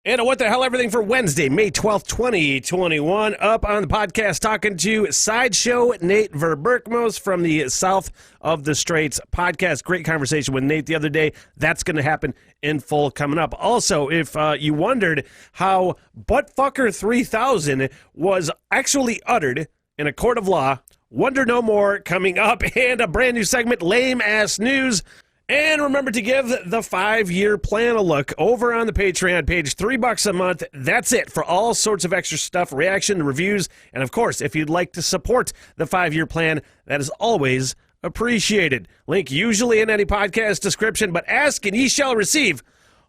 And what the hell, everything for Wednesday, May 12th, 2021. Up on the podcast, talking to Sideshow Nate Verberkmos from the South of the Straits podcast. Great conversation with Nate the other day. That's going to happen in full coming up. Also, if you wondered how Buttfucker 3000 was actually uttered in a court of law, wonder no more coming up. And a brand new segment, Lame Ass News. And remember to give the 5-year plan a look over on the Patreon page, $3 a month. That's it for all sorts of extra stuff, reaction, reviews. And of course, if you'd like to support the 5-year plan, that is always appreciated. Link usually in any podcast description, but ask and ye shall receive.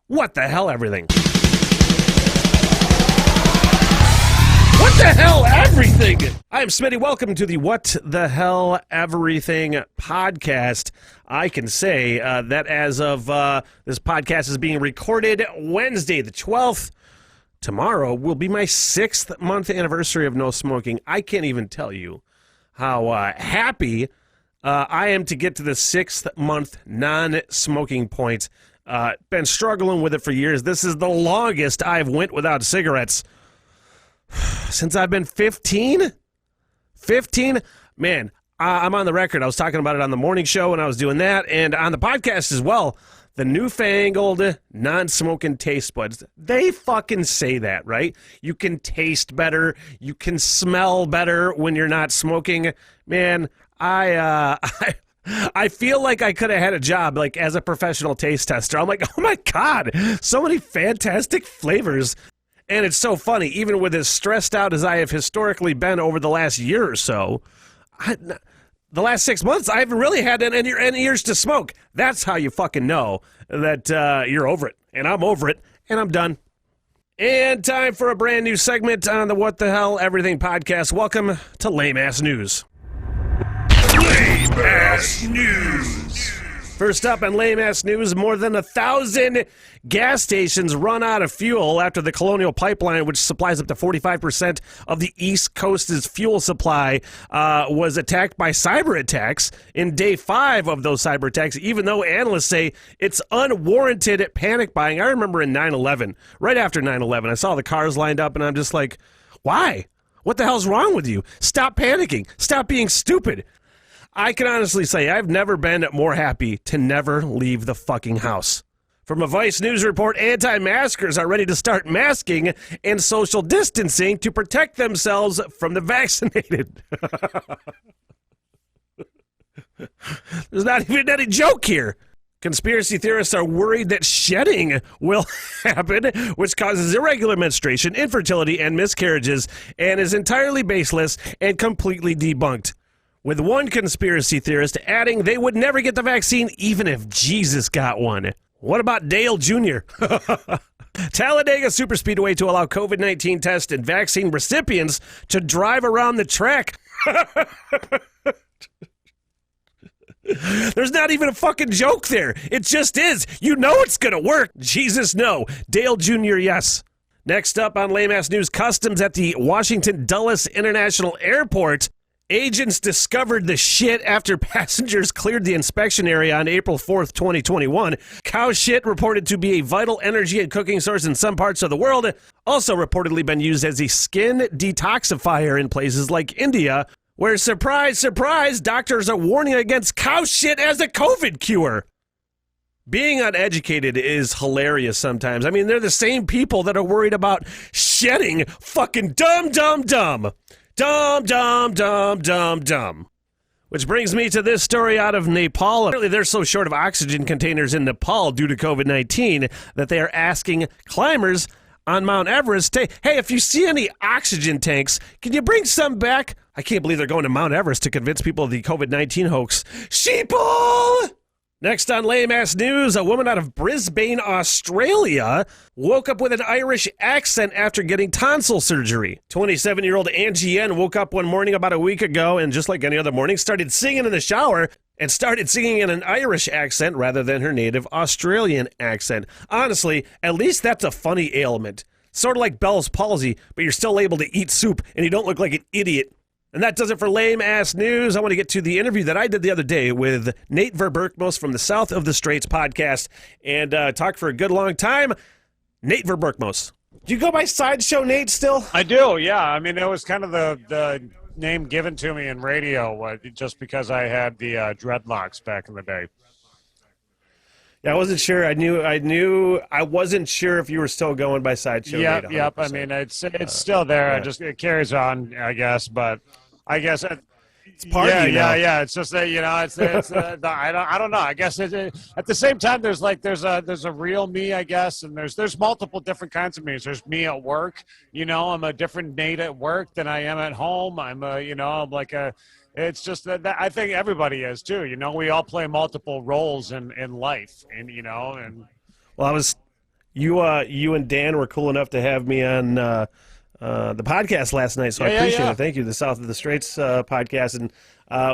What the hell, everything? What the hell, everything? I'm Smitty. Welcome to the What the Hell Everything podcast. I can say that as of this podcast is being recorded Wednesday the 12th, tomorrow will be my 6th month anniversary of no smoking. I can't even tell you how happy I am to get to the 6th month non-smoking point. Been struggling with it for years. This is the longest I've went without cigarettes since I've been 15? 15? Man, I'm on the record. I was talking about it on the morning show when I was doing that, and on the podcast as well. The newfangled non-smoking taste buds, they fucking say that, right? You can taste better. You can smell better when you're not smoking. Man, I feel like I could have had a job like as a professional taste tester. I'm like, oh my God, so many fantastic flavors. And it's so funny, even with as stressed out as I have historically been over the last year or so, the last 6 months, I haven't really had any urge to smoke. That's how you fucking know that you're over it. And I'm over it, and I'm done. And time for a brand new segment on the What the Hell Everything podcast. Welcome to Lame Ass News. Lame Ass News. First up on Lame Ass News, more than 1,000 gas stations run out of fuel after the Colonial Pipeline, which supplies up to 45% of the East Coast's fuel supply, was attacked by cyber attacks in day 5 of those cyber attacks, even though analysts say it's unwarranted panic buying. I remember in 9/11, right after 9/11, I saw the cars lined up, and I'm just like, why? What the hell's wrong with you? Stop panicking. Stop being stupid. I can honestly say I've never been more happy to never leave the fucking house. From a Vice News report, anti-maskers are ready to start masking and social distancing to protect themselves from the vaccinated. There's not even any joke here. Conspiracy theorists are worried that shedding will happen, which causes irregular menstruation, infertility, and miscarriages, and is entirely baseless and completely debunked. With one conspiracy theorist adding they would never get the vaccine even if Jesus got one. What about Dale Jr.? Talladega Superspeedway to allow COVID-19 test and vaccine recipients to drive around the track. There's not even a fucking joke there. It just is. You know it's going to work. Jesus, no. Dale Jr., yes. Next up on Lame Ass News, customs at the Washington Dulles International Airport. Agents discovered the shit after passengers cleared the inspection area on April 4th, 2021. Cow shit reported to be a vital energy and cooking source in some parts of the world. Also reportedly been used as a skin detoxifier in places like India, where, surprise, surprise, doctors are warning against cow shit as a COVID cure. Being uneducated is hilarious sometimes. I mean, they're the same people that are worried about shedding fucking dumb. Dumb. Which brings me to this story out of Nepal. Apparently, they're so short of oxygen containers in Nepal due to COVID-19 that they are asking climbers on Mount Everest, hey, if you see any oxygen tanks, can you bring some back? I can't believe they're going to Mount Everest to convince people of the COVID-19 hoax. Sheeple! Next on Lame Ass News, a woman out of Brisbane, Australia, woke up with an Irish accent after getting tonsil surgery. 27-year-old Angie N woke up one morning about a week ago and, just like any other morning, started singing in the shower and started singing in an Irish accent rather than her native Australian accent. Honestly, at least that's a funny ailment. Sort of like Bell's palsy, but you're still able to eat soup and you don't look like an idiot. And that does it for Lame Ass News. I want to get to the interview that I did the other day with Nate Verberkmos from the South of the Straits podcast and talk for a good long time. Nate Verberkmos. Do you go by Sideshow Nate still? I do, yeah. I mean, it was kind of the name given to me in radio just because I had the dreadlocks back in the day. Yeah, I wasn't sure. I wasn't sure if you were still going by Sideshow Nate. Yep. I mean, it's still there. Yeah. It carries on, I guess. But I guess It's part of you now. yeah. It's just that I don't know. I guess at the same time, there's a real me, I guess, and there's multiple different kinds of me. There's me at work. I'm a different Nate at work than I am at home. I'm like a. It's just that I think everybody is too. We all play multiple roles in life, and Well, you and Dan were cool enough to have me on the podcast last night, so I appreciate it. Thank you, the South of the Straits podcast, and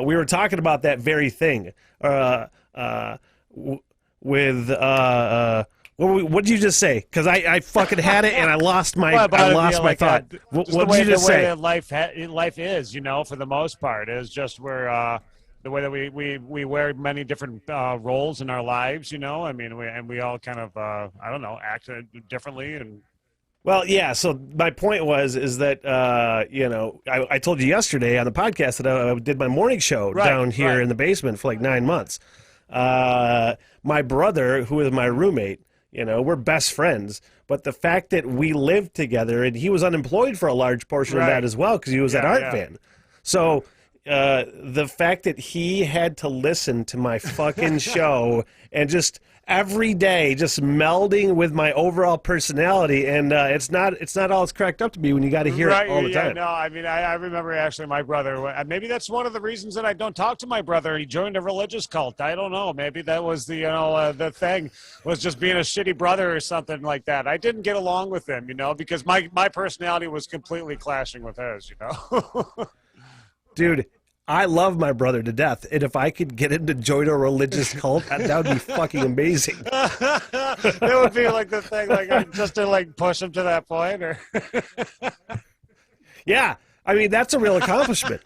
we were talking about that very thing with what did you just say? Because I fucking had it and I lost my my thought. What did you just say? The way that life is, for the most part, is just where the way that we wear many different roles in our lives. I mean, we all kind of I don't know, act differently and. Well, yeah. So my point is that I told you yesterday on the podcast that I did my morning show down here in the basement for like 9 months. My brother, who is my roommate, we're best friends. But the fact that we lived together, and he was unemployed for a large portion of that as well because he was at Art Van. So the fact that he had to listen to my fucking show and just every day just melding with my overall personality, and it's not all it's cracked up to be when you got to hear it all the time. No, I mean, I remember actually my brother, maybe that's one of the reasons that I don't talk to my brother. He joined a religious cult. I don't know. Maybe that was the thing, was just being a shitty brother or something like that. I didn't get along with him, because my personality was completely clashing with his, Dude, I love my brother to death, and if I could get him to join a religious cult, that would be fucking amazing. It would be like the thing, just to push him to that point, or. Yeah, I mean that's a real accomplishment,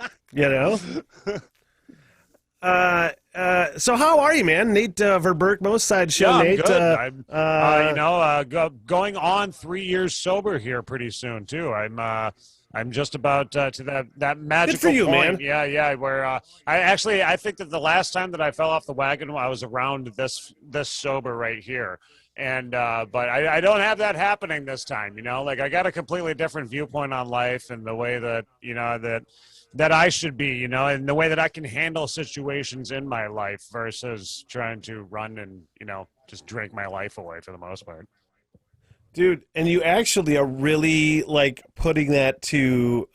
So how are you, man? Nate Verberg, Sideshow Nate. Good. I'm going on 3 years sober here pretty soon too. I'm just about to that magical Good for you, point. Man. Yeah. Where I think that the last time that I fell off the wagon, I was around this sober right here, and but I don't have that happening this time. I got a completely different viewpoint on life and the way that that I should be, and the way that I can handle situations in my life versus trying to run and just drink my life away for the most part. Dude, and you actually are really putting that to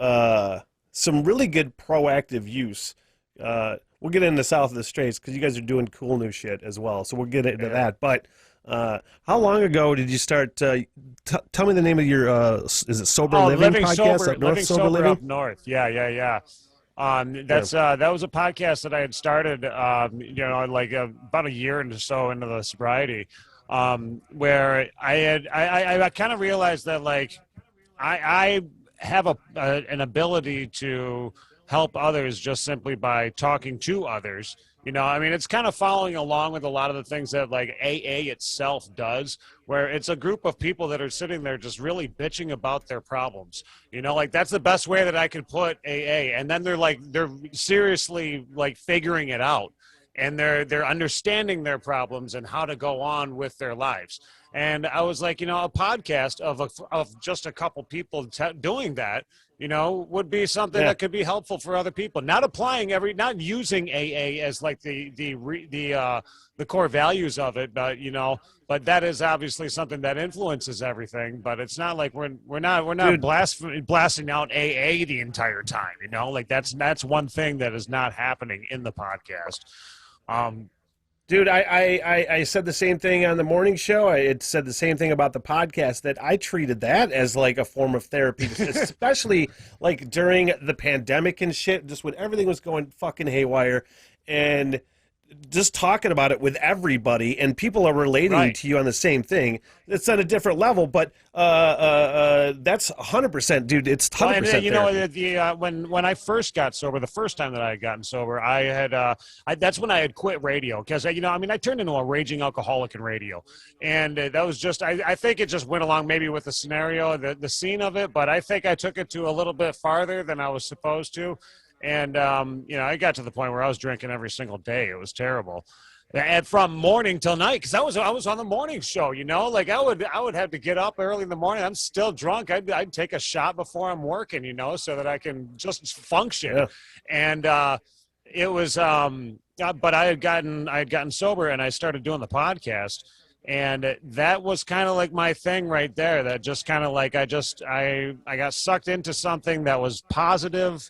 some really good proactive use. We'll get into South of the Straits because you guys are doing cool new shit as well. So we'll get into that. But how long ago did you start? Tell me the name of your is it Sober Living podcast? Sober, Living Sober Living up north. Yeah. That was a podcast that I had started, about a year or so into the sobriety. Where I kind of realized that I have an ability to help others just simply by talking to others. I mean, it's kind of following along with a lot of the things that AA itself does, where it's a group of people that are sitting there just really bitching about their problems. That's the best way that I could put AA. And then they're seriously figuring it out. And they're understanding their problems and how to go on with their lives. And I was like, a podcast of just a couple people doing that, would be something that could be helpful for other people. Not using AA as the core values of it, but that is obviously something that influences everything. But it's not like we're not blasting out AA the entire time. That's one thing that is not happening in the podcast. Dude, I said the same thing on the morning show. I had said the same thing about the podcast, that I treated that as a form of therapy, especially during the pandemic and shit, just when everything was going fucking haywire. And just talking about it with everybody, and people are relating to you on the same thing. It's at a different level, but that's 100%, dude. It's 100%. You know, when I first got sober, the first time that I had gotten sober, I had that's when I had quit radio because you know, I mean, I turned into a raging alcoholic in radio, and that was just I think it just went along maybe with the scenario, the scene of it, but I think I took it to a little bit farther than I was supposed to. And, you know, I got to the point where I was drinking every single day. It was terrible. And from morning till night, because I was on the morning show, you know, like I would have to get up early in the morning. I'm still drunk. I'd take a shot before I'm working, you know, so that I can just function. Yeah. And it was, but I had gotten sober, and I started doing the podcast. And that was kind of like my thing right there. That just kind of like I got sucked into something that was positive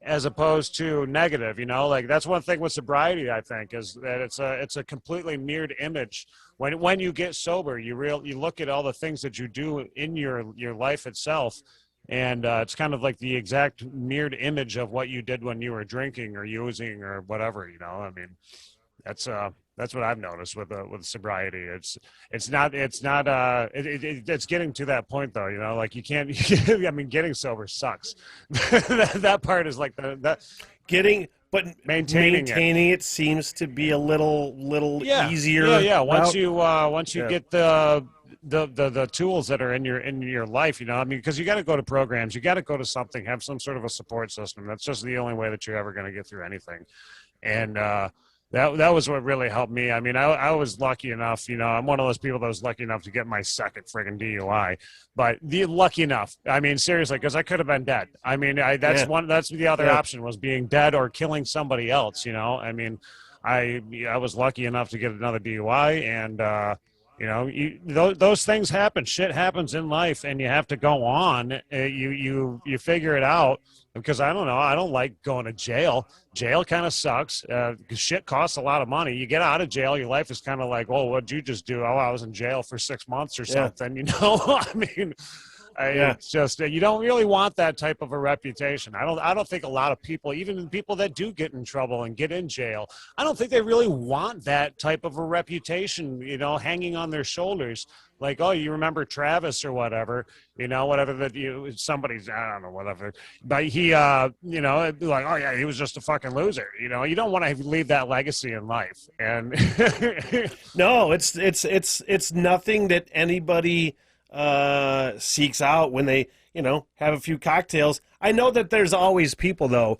as opposed to negative, you know, like that's one thing with sobriety, I think, is that it's a completely mirrored image. When you get sober, you look at all the things that you do in your life itself, and it's kind of like the exact mirrored image of what you did when you were drinking or using or whatever, you know. I mean, that's what I've noticed with sobriety. It's getting to that point though, you know, like you can't, I mean, getting sober sucks. that part is like maintaining it seems to be a little easier. Yeah. Once you get the tools that are in your life, you know, I mean, because you got to go to programs, you got to go to something, have some sort of a support system. That's just the only way that you're ever going to get through anything. And, that was what really helped me. I mean, I was lucky enough, you know, I'm one of those people that was lucky enough to get my second friggin' DUI, but lucky enough, I mean, seriously, because I could have been dead. I mean, that's the other option was being dead or killing somebody else, you know. I mean, I was lucky enough to get another DUI, and, you know, those things happen. Shit happens in life, and you have to go on. You figure it out. Because I don't know, I don't like going to jail. Jail kind of sucks. Because shit costs a lot of money. You get out of jail, your life is kind of like, oh, what'd you just do? Oh, I was in jail for 6 months or something. You know, I mean, it's just you don't really want that type of a reputation. I don't think a lot of people, even people that do get in trouble and get in jail, I don't think they really want that type of a reputation, you know, hanging on their shoulders. Like, oh, you remember Travis or whatever, you know, whatever that somebody's, I don't know, whatever. But he, you know, it'd be like, oh yeah, he was just a fucking loser. You know, you don't want to leave that legacy in life. And no, it's nothing that anybody seeks out when they, you know, have a few cocktails. I know that there's always people though,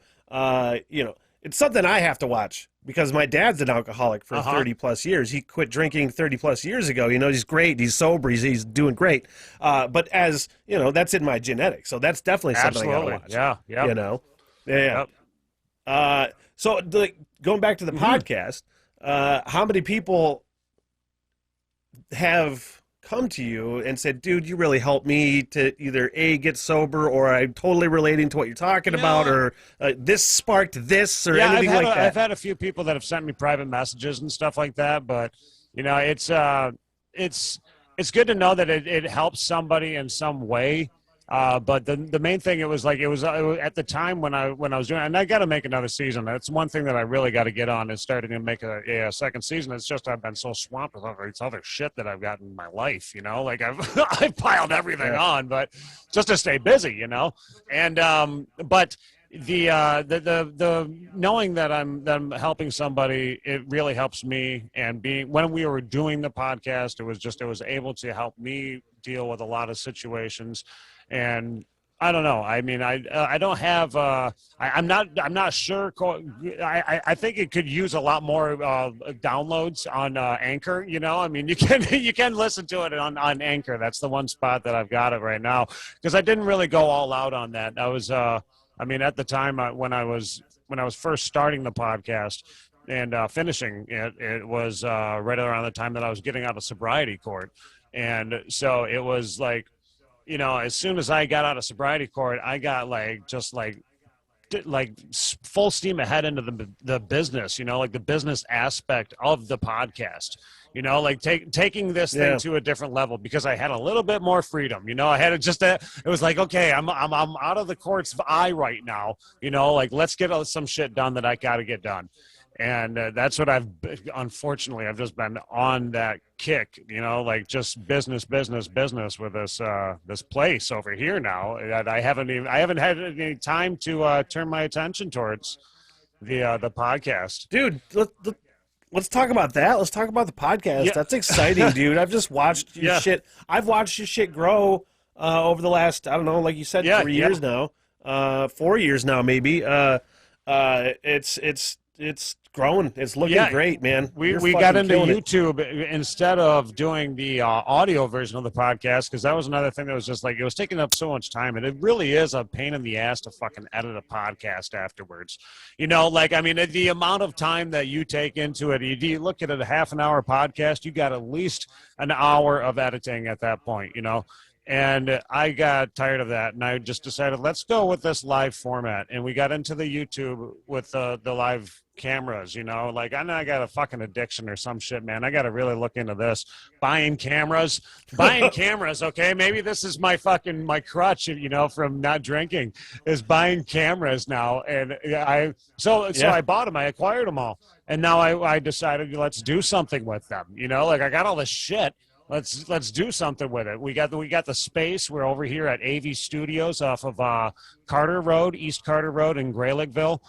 you know, it's something I have to watch because my dad's an alcoholic for 30 plus years. He quit drinking 30 plus years ago. You know, he's great. He's sober. He's doing great. But as you know, that's in my genetics. So that's definitely something I got to watch. Yeah. You know? Yeah. Yep. So going back to the podcast, how many people have come to you and said, dude, you really helped me to either A, get sober, or I'm totally relating to what you're talking about, or this sparked this, or anything like that? I've had a few people that have sent me private messages and stuff like that, but you know, it's good to know that it helps somebody in some way. But the main thing, it was at the time when I was doing it, and I got to make another season. That's one thing that I really got to get on is starting to make a second season. It's just I've been so swamped with other shit that I've got in my life, you know, like I've piled everything on, but just to stay busy, you know, and but the knowing that I'm helping somebody, it really helps me. And when we were doing the podcast, it was able to help me deal with a lot of situations. And I don't know. I mean, I don't have. I'm not sure. I think it could use a lot more downloads on Anchor. You know, I mean, you can listen to it on Anchor. That's the one spot that I've got it right now because I didn't really go all out on that. I was. I mean, at the time when I was first starting the podcast and finishing it, it was right around the time that I was getting out of sobriety court, and so it was like. You know, as soon as I got out of sobriety court, I got just full steam ahead into the business, you know, like the business aspect of the podcast, you know, like taking this thing to a different level because I had a little bit more freedom, you know, I had it was like, okay, I'm out of the court's eye right now, you know, like let's get some shit done that I got to get done. And that's what unfortunately, I've just been on that kick, like just business with this place over here now that I haven't had any time to turn my attention towards the podcast. Dude, let's talk about that. Let's talk about the podcast. Yeah. That's exciting, dude. I've just watched your shit. I've watched your shit grow over the last, I don't know, like you said, 3 years now, 4 years now, maybe. It's growing. It's looking great, man. We got into YouTube instead of doing the audio version of the podcast, because that was another thing that was just like, it was taking up so much time, and it really is a pain in the ass to fucking edit a podcast afterwards. The amount of time that you take into it, you look at it, a half an hour podcast, you got at least an hour of editing at that point, And I got tired of that, and I just decided, let's go with this live format. And we got into the YouTube with the live cameras, I know I got a fucking addiction or some shit, man. I got to really look into this. Buying cameras, okay? Maybe this is my crutch, from not drinking, is buying cameras now. And I bought them. I acquired them all. And now I decided, let's do something with them. I got all this shit. Let's do something with it. We got the space. We're over here at AV Studios off of East Carter Road in Graylickville.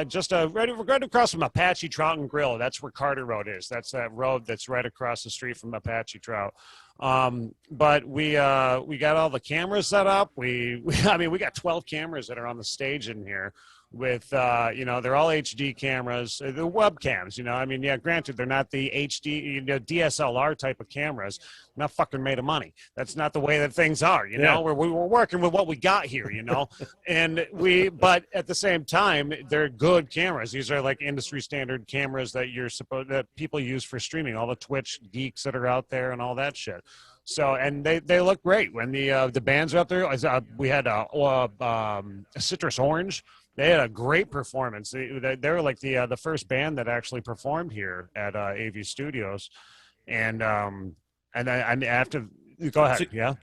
Just right across from Apache Trout and Grill. That's where Carter Road is. That's that road that's right across the street from Apache Trout. But we got all the cameras set up. We got 12 cameras that are on the stage in here. With they're all HD cameras, the webcams, granted they're not the HD DSLR type of cameras, not fucking made of money. That's not the way that things are, we're working with what we got here, but at the same time, they're good cameras. These are like industry standard cameras that people use for streaming, all the Twitch geeks that are out there and all that shit. So, and they look great when the bands are up there. We had Citrus Orange. They had a great performance. They were like the first band that actually performed here at AV Studios, and after go ahead, No,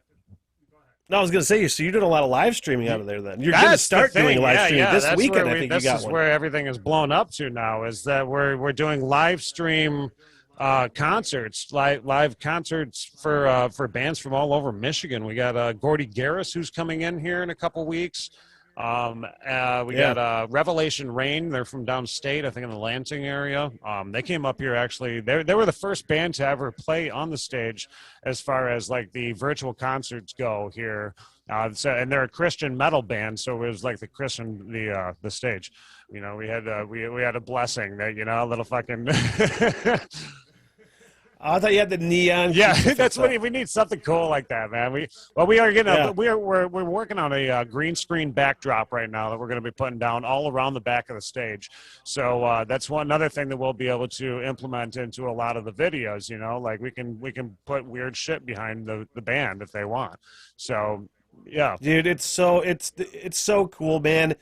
I was going to say, so you're doing a lot of live streaming out of there. Then you're going to start doing live streaming this weekend. I think you got one. This is where everything is blown up to now. Is that we're doing live stream concerts, live concerts for bands from all over Michigan. We got Gordy Garris, who's coming in here in a couple weeks. We got Revelation Rain. They're from downstate, I think in the Lansing area. They came up here actually. They were the first band to ever play on the stage as far as like the virtual concerts go here. And they're a Christian metal band, so it was like the stage. We had a blessing that a little fucking. I thought you had the neon. Yeah, that's what we need, something cool like that, man. We're working on a green screen backdrop right now that we're going to be putting down all around the back of the stage. So that's another thing that we'll be able to implement into a lot of the videos. Like we can put weird shit behind the band if they want. So yeah, dude, it's so cool, man.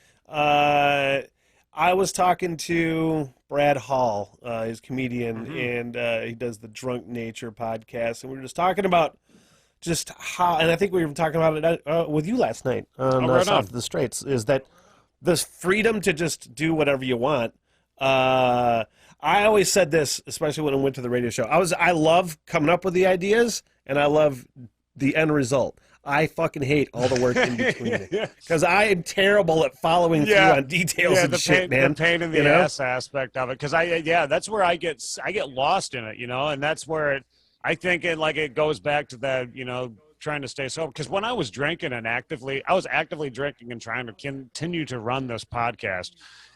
I was talking to Brad Hall, he's a comedian, and he does the Drunk Nature podcast, and we were just talking about just how, and I think we were talking about it with you last night on South of the Straits, is that this freedom to just do whatever you want. I always said this, especially when I went to the radio show. I love coming up with the ideas, and I love the end result. I fucking hate all the work in between because I am terrible at following through on details and shit, man. The pain in the ass aspect of it, because that's where I get lost in it, and that's where I think it goes back to that, trying to stay sober. Because when I was drinking I was actively drinking and trying to continue to run this podcast.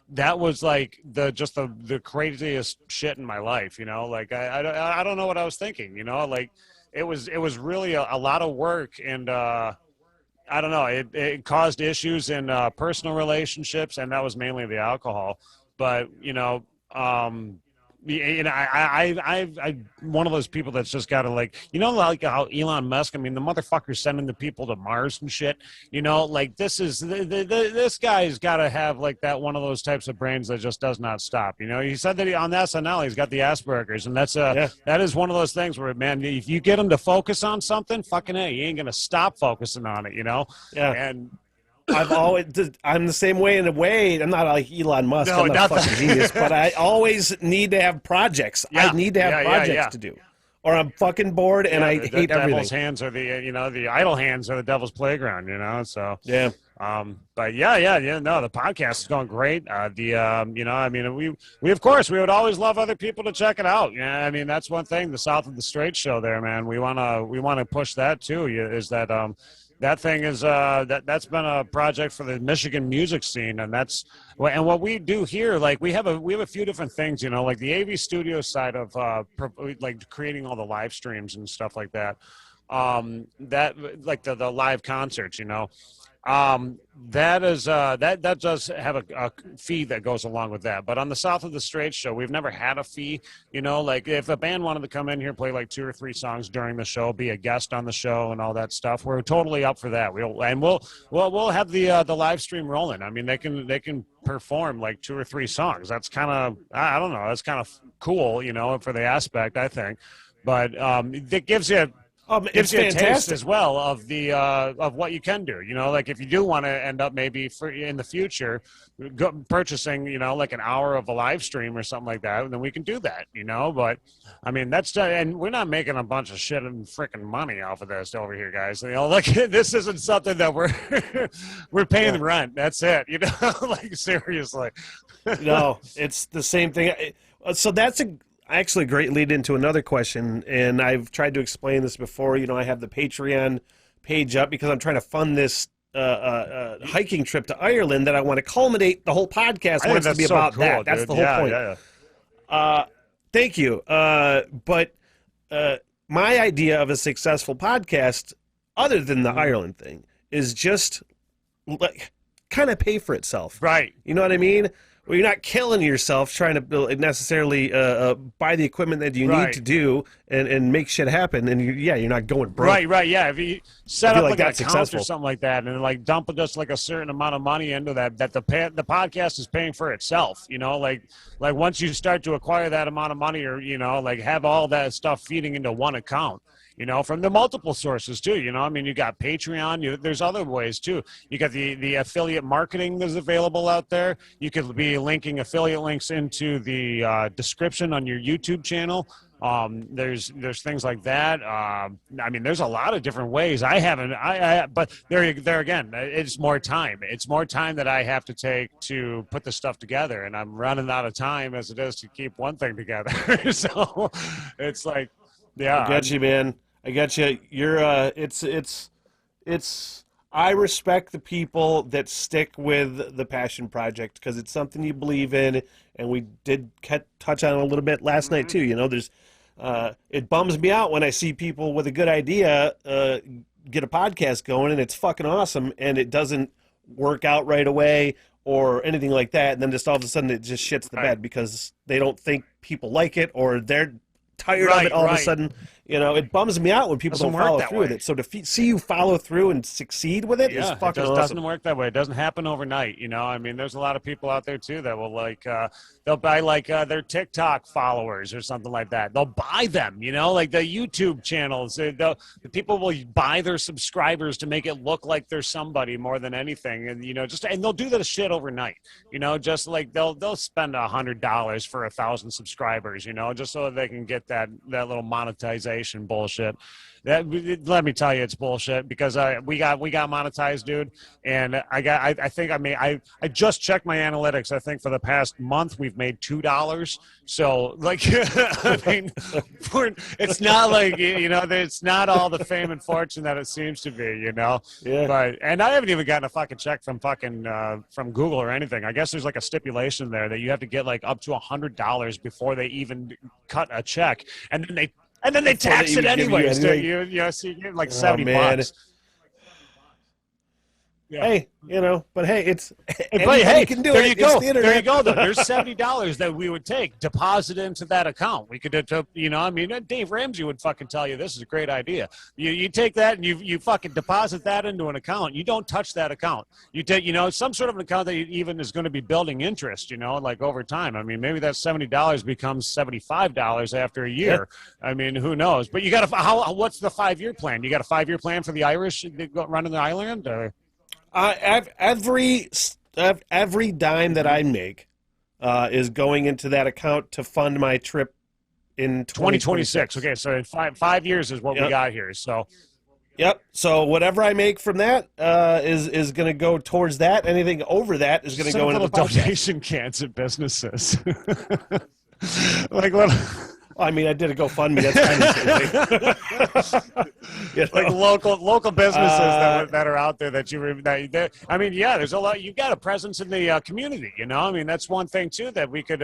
That was like the craziest shit in my life, I don't know what I was thinking, It was really a lot of work, and I don't know. It caused issues in personal relationships, and that was mainly the alcohol. But I'm one of those people that's just got to like how Elon Musk. I mean, the motherfucker's sending the people to Mars and shit. This guy's got to have like that one of those types of brains that just does not stop. He said that on SNL he's got the Asperger's, and that is one of those things where, man, if you get him to focus on something, fucking hey, you ain't gonna stop focusing on it. Yeah. And I'm the same way in a way. I'm not like Elon Musk. No, I'm not not a fucking genius, but I always need to have projects. Yeah, I need to have projects to do, or I'm fucking bored and I the hate devil's everything. hands are the idle hands are the devil's playground, so. Yeah. But no, the podcast is going great. We of course we would always love other people to check it out. Yeah, I mean that's one thing. The South of the Straight show there, man. We wanna push that too. Is that that thing is that's been a project for the Michigan music scene, and what we do here, like we have a few different things, like the AV studio side of like creating all the live streams and stuff like that. That like the live concerts, that is that does have a fee that goes along with that. But on the South of the Straight show, we've never had a fee. Like if a band wanted to come in here, play like 2 or 3 songs during the show, be a guest on the show, and all that stuff, we're totally up for that. We'll have the live stream rolling. I mean, they can perform like 2 or 3 songs. That's kind of I don't know. That's kind of cool, for the aspect, I think. But it gives you. Gives you a taste as well of the of what you can do. Like if you do want to end up maybe in the future purchasing, like an hour of a live stream or something like that, then we can do that. But I mean and we're not making a bunch of shit and freaking money off of this over here, guys. Like this isn't something that we're paying rent. That's it. Like seriously. No, it's the same thing. So that's actually a great lead into another question, and I've tried to explain this before. I have the Patreon page up because I'm trying to fund this hiking trip to Ireland that I want to culminate. The whole podcast wants to be about cool, that. That's dude. the whole point. Thank you. But my idea of a successful podcast, other than the Ireland thing, is just like kind of pay for itself. Right. You know what I mean? Well, you're not killing yourself trying to necessarily buy the equipment that you need to do and make shit happen, and you're not going broke. Right, yeah. If you set up like an account successful or something like that, and like dump just like a certain amount of money into that the podcast is paying for itself. Like once you start to acquire that amount of money, or like have all that stuff feeding into one account. From the multiple sources too, I mean, you got Patreon, there's other ways too. You got the affiliate marketing that's available out there. You could be linking affiliate links into the description on your YouTube channel. There's things like that. I mean, there's a lot of different ways. But there again, it's more time. It's more time that I have to take to put this stuff together, and I'm running out of time as it is to keep one thing together. So it's like, yeah. I got you, man. I got you. You're I respect the people that stick with the passion project because it's something you believe in, and we did touch on it a little bit last night too. There's it bums me out when I see people with a good idea get a podcast going and it's fucking awesome and it doesn't work out right away or anything like that, and then just all of a sudden it just shits the bed because they don't think people like it or they're tired of it all of a sudden. It bums me out when people don't follow through with it. So to see you follow through and succeed with it is fucking awesome. It doesn't work that way. It doesn't happen overnight. I mean, there's a lot of people out there too that will they'll buy their TikTok followers or something like that. They'll buy them, like the YouTube channels. The people will buy their subscribers to make it look like they're somebody more than anything. And, and they'll do that shit overnight, just like they'll spend $100 for 1,000 subscribers, just so that they can get that little monetization bullshit. Let me tell you, it's bullshit because we got monetized, dude, and I just checked my analytics. I think for the past month we've made $2. So like, I mean, it's not like it's not all the fame and fortune that it seems to be, Yeah. But and I haven't even gotten a fucking check from from Google or anything. I guess there's like a stipulation there that you have to get like up to $100 before they even cut a check, and then they tax it anyways. So you get like $70. Yeah. Hey, but hey, it's hey, can do there it. you go. The There you go. Though. There's $70 that we would take, deposit into that account. We could, I mean, Dave Ramsey would fucking tell you this is a great idea. You take that and you fucking deposit that into an account. You don't touch that account. You take, some sort of an account that even is going to be building interest. Like over time. I mean, maybe that $70 becomes $75 after a year. Yeah. I mean, who knows? But you got to. What's the 5-year plan? You got a 5-year plan for the Irish running the island? Or? Every dime that I make is going into that account to fund my trip in 2026. Okay, so in five years is what we got here. So. Yep. So whatever I make from that is going to go towards that. Anything over that is going to go into the donation cans at businesses. Like what? I mean, I did a GoFundMe. That's kind of the same thing. You know? Like local businesses that are out there that I mean, yeah, there's a lot. You've got a presence in the community. You know, I mean, that's one thing too that we could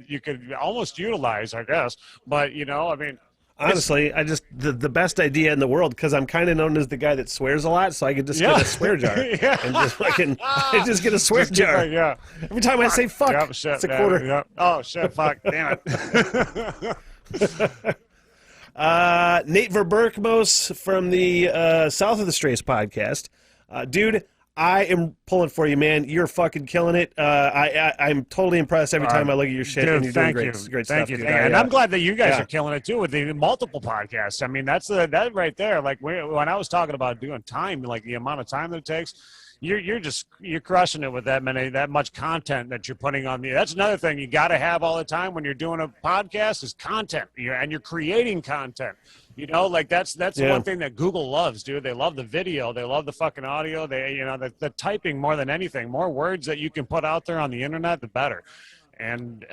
you could almost utilize, I guess. But you know, I mean. Honestly, I just the best idea in the world because I'm kind of known as the guy that swears a lot, so I could just get a swear jar and just fucking I just get a swear jar. Every time I say fuck, it's a quarter. Oh shit, fuck, damn it. Nate Verberkmos from the South of the Strays podcast, dude. I am pulling for you, man. You're fucking killing it. I'm totally impressed every time I look at your shit, and you're doing great stuff. Thank you. And I'm glad that you guys are killing it too with the multiple podcasts. I mean, that's that right there. Like when I was talking about doing time, like the amount of time that it takes, you're crushing it with that much content that you're putting on that's another thing you got to have all the time when you're doing a podcast is content. You're creating content. You know, like that's the one thing that Google loves, dude. They love the video, they love the fucking audio. They, the typing more than anything. More words that you can put out there on the internet, the better. And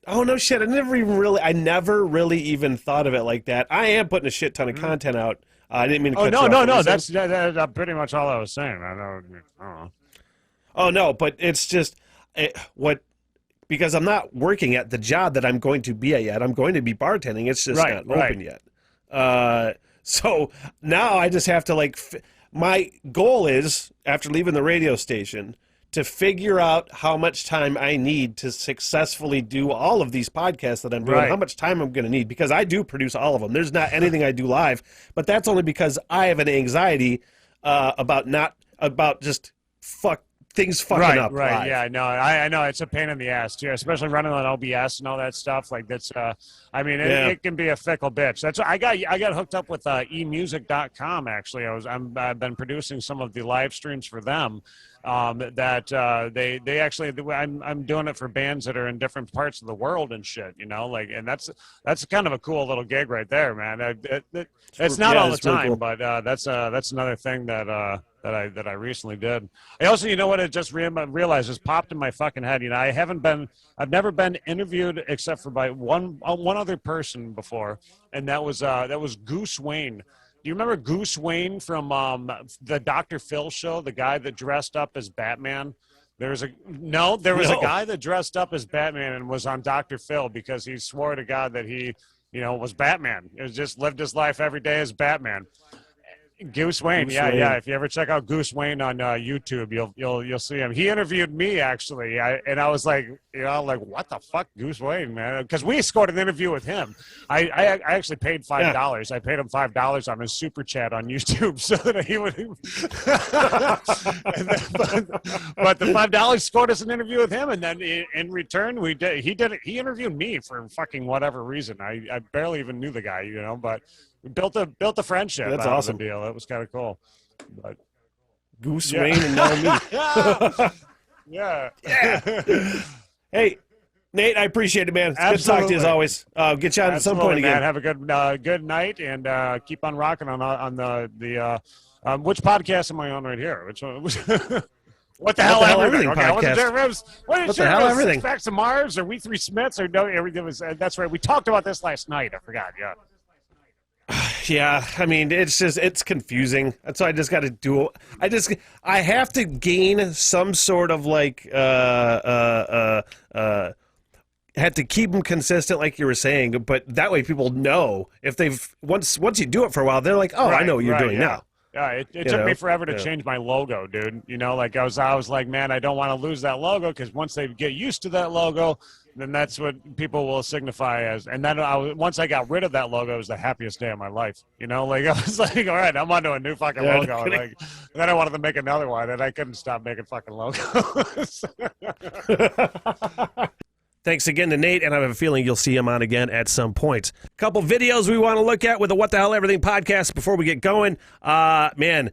oh no shit! I never really even thought of it like that. I am putting a shit ton of content out. I didn't mean to. No. That's pretty much all I was saying. I don't know. Oh no, but it's just because I'm not working at the job that I'm going to be at yet. I'm going to be bartending. It's just not open yet. So now I just have to my goal is after leaving the radio station to figure out how much time I need to successfully do all of these podcasts that I'm doing, how much time I'm going to need, because I do produce all of them. There's not anything I do live, but that's only because I have an anxiety about just things fucking up. Right. Live. Yeah, I know it's a pain in the ass too, especially running on OBS and all that stuff. Like that's, I mean, it can be a fickle bitch. That's I got hooked up with emusic.com. Actually, I've been producing some of the live streams for them. They actually, I'm doing it for bands that are in different parts of the world and shit. You know, and that's kind of a cool little gig right there, man. It's not all the time, really cool. But that's another thing that I recently did. I also, you know what, I just realized just popped in my fucking head. You know, I've never been interviewed except for by one other person before, and that was Goose Wayne. Do you remember Goose Wayne from the Dr. Phil show, the guy that dressed up as Batman? There was a guy that dressed up as Batman and was on Dr. Phil because he swore to God that he, was Batman. It was just lived his life every day as Batman. Goose Wayne, yeah. If you ever check out Goose Wayne on YouTube, you'll see him. He interviewed me actually, and I was like, what the fuck, Goose Wayne, man? Because we scored an interview with him. I actually paid $5. I paid him $5 on his super chat on YouTube so that he would. but the $5 scored us an interview with him, and then in return he interviewed me for fucking whatever reason. I barely even knew the guy, but. We built a friendship. That's awesome. The deal. That was kind of cool. But Goose Wayne and now me. Yeah. Hey, Nate, I appreciate it, man. It's good to talk to you as always. Get you on at some point again. Man. Have a good night and keep on rocking on the which podcast am I on right here? Which one? What the hell everything? Okay, podcast. What the hell everything? Six Facts of Mars or We Three Smiths or no? Everything was. That's right. We talked about this last night. I forgot. Yeah. Yeah, I mean, it's confusing. That's why I just got to do it. I have to gain some sort of have to keep them consistent, like you were saying, but that way people know if they've once you do it for a while, they're like, oh, I know what you're doing now. Yeah, it took me forever to change my logo, dude. I was like, man, I don't want to lose that logo because once they get used to that logo, then that's what people will signify as. And then once I got rid of that logo, it was the happiest day of my life. I was like, all right, I'm onto a new fucking logo. And then I wanted to make another one, and I couldn't stop making fucking logos. Thanks again to Nate, and I have a feeling you'll see him on again at some point. A couple videos we want to look at with the What the Hell Everything podcast before we get going. Man,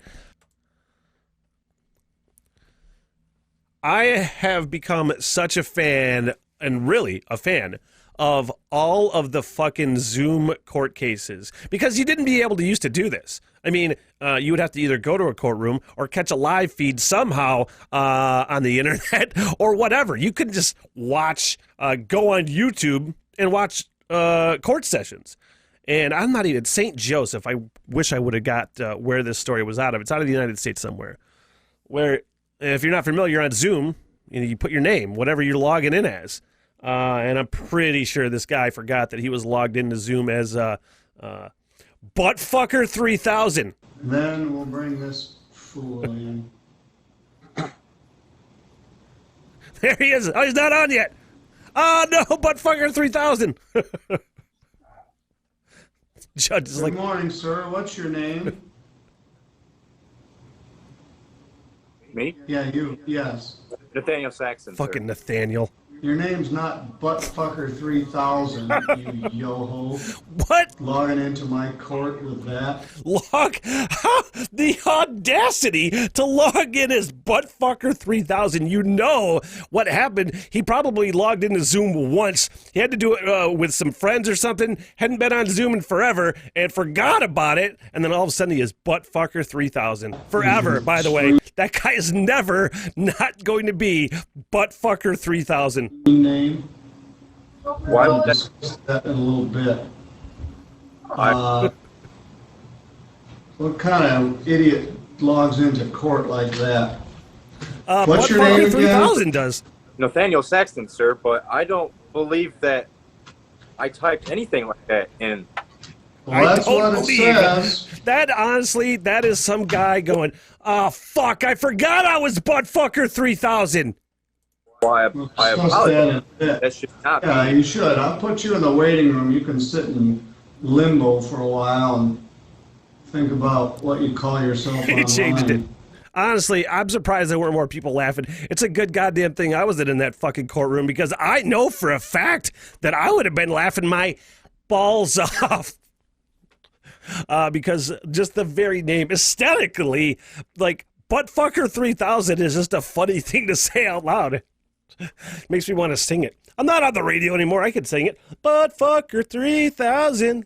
I have become such a fan, and really a fan, of all of the fucking Zoom court cases, because you didn't be able to used to do this. I mean, you would have to either go to a courtroom or catch a live feed somehow on the internet or whatever. You couldn't just watch, go on YouTube and watch court sessions. And I'm not even St. Joseph. I wish I would have got where this story was out of. It's out of the United States somewhere. Where, if you're not familiar, on Zoom, you put your name, whatever you're logging in as. And I'm pretty sure this guy forgot that he was logged into Zoom as Buttfucker 3000. Then we'll bring this fool in. There he is. Oh, he's not on yet. Oh, no, Buttfucker 3000. Judge is Good morning, sir. What's your name? Me? Yeah, you. Yes. Nathaniel Saxon. fucking Sir. Nathaniel. Your name's not Buttfucker 3000, you yo-ho. What? Logging into my court with that. The audacity to log in as Buttfucker 3000. You know what happened. He probably logged into Zoom once. He had to do it with some friends or something. Hadn't been on Zoom in forever and forgot about it. And then all of a sudden he is Buttfucker 3000. Forever, by the way. That guy is never not going to be Buttfucker 3000. Name. Why I'll would that? discuss that in a little bit. What kind of idiot logs into court like that? What's your name Buttfucker 3000 does. Nathaniel Saxton, sir, but I don't believe that I typed anything like that in. Well, that's I don't what it believe says. that. Honestly, that is some guy going, oh, fuck, I forgot I was Buttfucker 3000. Well, I We'll discuss that in apologize. a bit. That should not Yeah, be. you should. I'll put you in the waiting room. You can sit in limbo for a while and think about what you call yourself He online. changed it. Honestly, I'm surprised there weren't more people laughing. It's a good goddamn thing I wasn't in that fucking courtroom, because I know for a fact that I would have been laughing my balls off. Because just the very name, aesthetically, like, Buttfucker 3000 is just a funny thing to say out loud. Makes me want to sing it. I'm not on the radio anymore. I can sing it. Buttfucker 3000.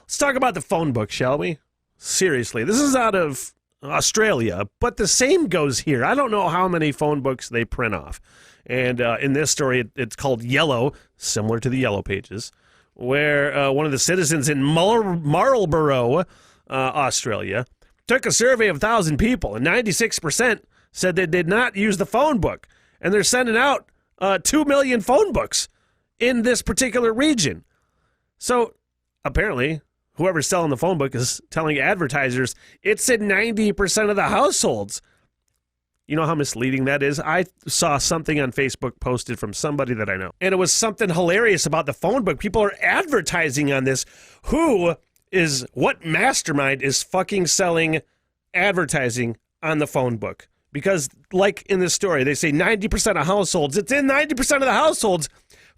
Let's talk about the phone book, shall we? Seriously, this is out of Australia, but the same goes here. I don't know how many phone books they print off. And in this story, it's called Yellow, similar to the Yellow Pages, where one of the citizens in Marlborough, Australia, took a survey of 1,000 people, and 96% said they did not use the phone book. And they're sending out 2 million phone books in this particular region. So apparently, whoever's selling the phone book is telling advertisers it's in 90% of the households. You know how misleading that is? I saw something on Facebook posted from somebody that I know, and it was something hilarious about the phone book. People are advertising on this. What mastermind is fucking selling advertising on the phone book? Because, like in this story, they say 90% of households. It's in 90% of the households.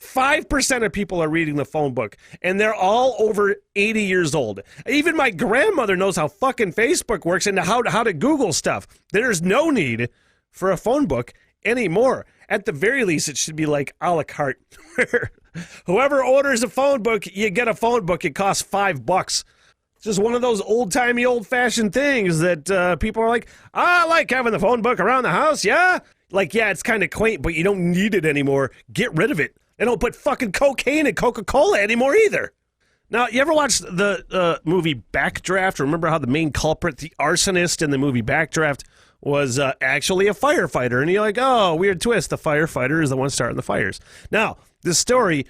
5% of people are reading the phone book, and they're all over 80 years old. Even my grandmother knows how fucking Facebook works and how to Google stuff. There's no need for a phone book anymore. At the very least, it should be like a la carte. Whoever orders a phone book, you get a phone book. It costs $5. It's just one of those old-timey, old-fashioned things that people are like, I like having the phone book around the house, yeah? Like, yeah, it's kind of quaint, but you don't need it anymore. Get rid of it. They don't put fucking cocaine in Coca-Cola anymore either. Now, you ever watched the movie Backdraft? Remember how the main culprit, the arsonist in the movie Backdraft, was actually a firefighter? And you're like, oh, weird twist. The firefighter is the one starting the fires. Now, this story...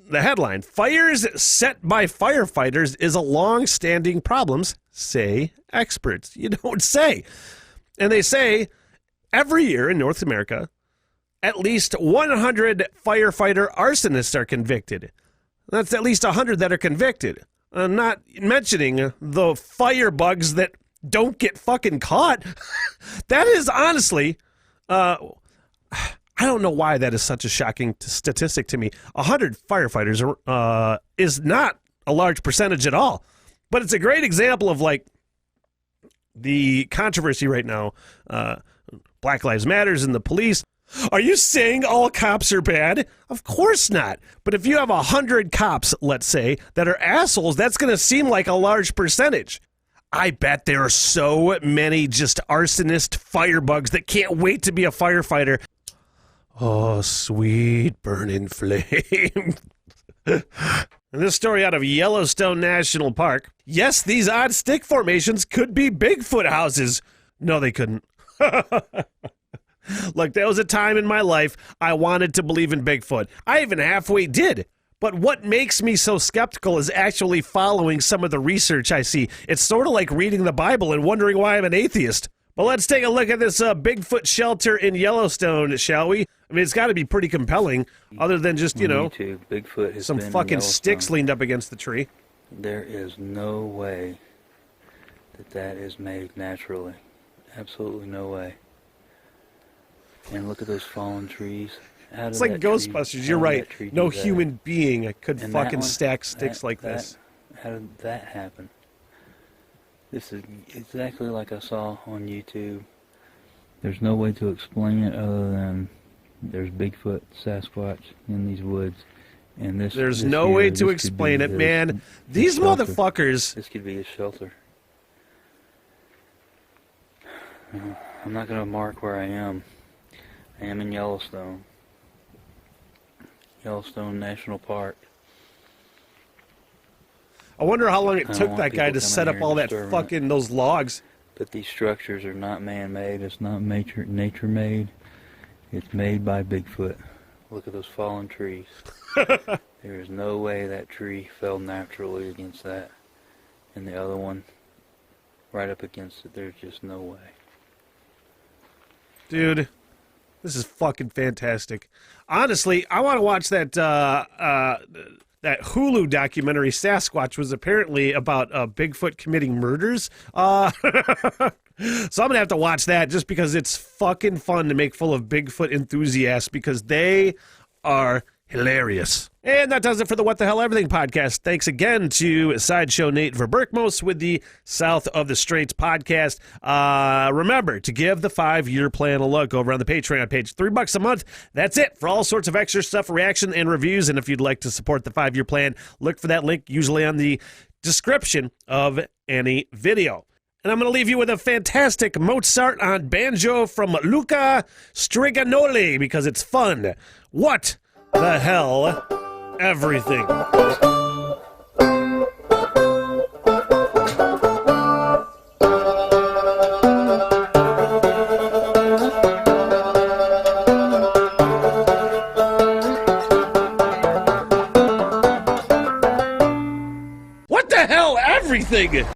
the headline, fires set by firefighters is a long-standing problem, say experts. You don't say. And they say every year in North America, at least 100 firefighter arsonists are convicted. That's at least 100 that are convicted. Not mentioning the firebugs that don't get fucking caught. That is honestly... I don't know why that is such a shocking statistic to me. 100 firefighters is not a large percentage at all. But it's a great example of, like, the controversy right now Black Lives Matters and the police. Are you saying all cops are bad? Of course not. But if you have 100 cops, let's say, that are assholes, that's going to seem like a large percentage. I bet there are so many just arsonist firebugs that can't wait to be a firefighter. Oh, sweet burning flame. And this story out of Yellowstone National Park. Yes, these odd stick formations could be Bigfoot houses. No, they couldn't. Look, there was a time in my life I wanted to believe in Bigfoot. I even halfway did. But what makes me so skeptical is actually following some of the research I see. It's sort of like reading the Bible and wondering why I'm an atheist. But let's take a look at this Bigfoot shelter in Yellowstone, shall we? I mean, it's got to be pretty compelling, other than just, you know, Bigfoot has some been fucking sticks leaned up against the tree. There is no way that is made naturally. Absolutely no way. And look at those fallen trees. It's like Ghostbusters, you're right. No human being could fucking stack sticks like this. How did that happen? This is exactly like I saw on YouTube. There's no way to explain it other than there's Bigfoot, Sasquatch in these woods. And there's no way to explain it, man. These motherfuckers. This could be a shelter. I'm not going to mark where I am. I am in Yellowstone. Yellowstone National Park. I wonder how long it took that guy to set up all that fucking those logs. But these structures are not man-made. It's not nature-made. It's made by Bigfoot. Look at those fallen trees. There is no way that tree fell naturally against that. And the other one, right up against it, there's just no way. Dude, this is fucking fantastic. Honestly, I want to watch that that Hulu documentary, Sasquatch, was apparently about Bigfoot committing murders. So I'm going to have to watch that just because it's fucking fun to make full of Bigfoot enthusiasts because they are hilarious. And that does it for the What the Hell Everything podcast. Thanks again to Sideshow Nate Verberkmos with the South of the Straits podcast. Remember to give the 5-year plan a look over on the Patreon page. $3 a month. That's it for all sorts of extra stuff, reaction, and reviews. And if you'd like to support the 5-year plan, look for that link usually on the description of any video. And I'm going to leave you with a fantastic Mozart on banjo from Luca Striganoli because it's fun. What the hell? Everything. What the hell? Everything.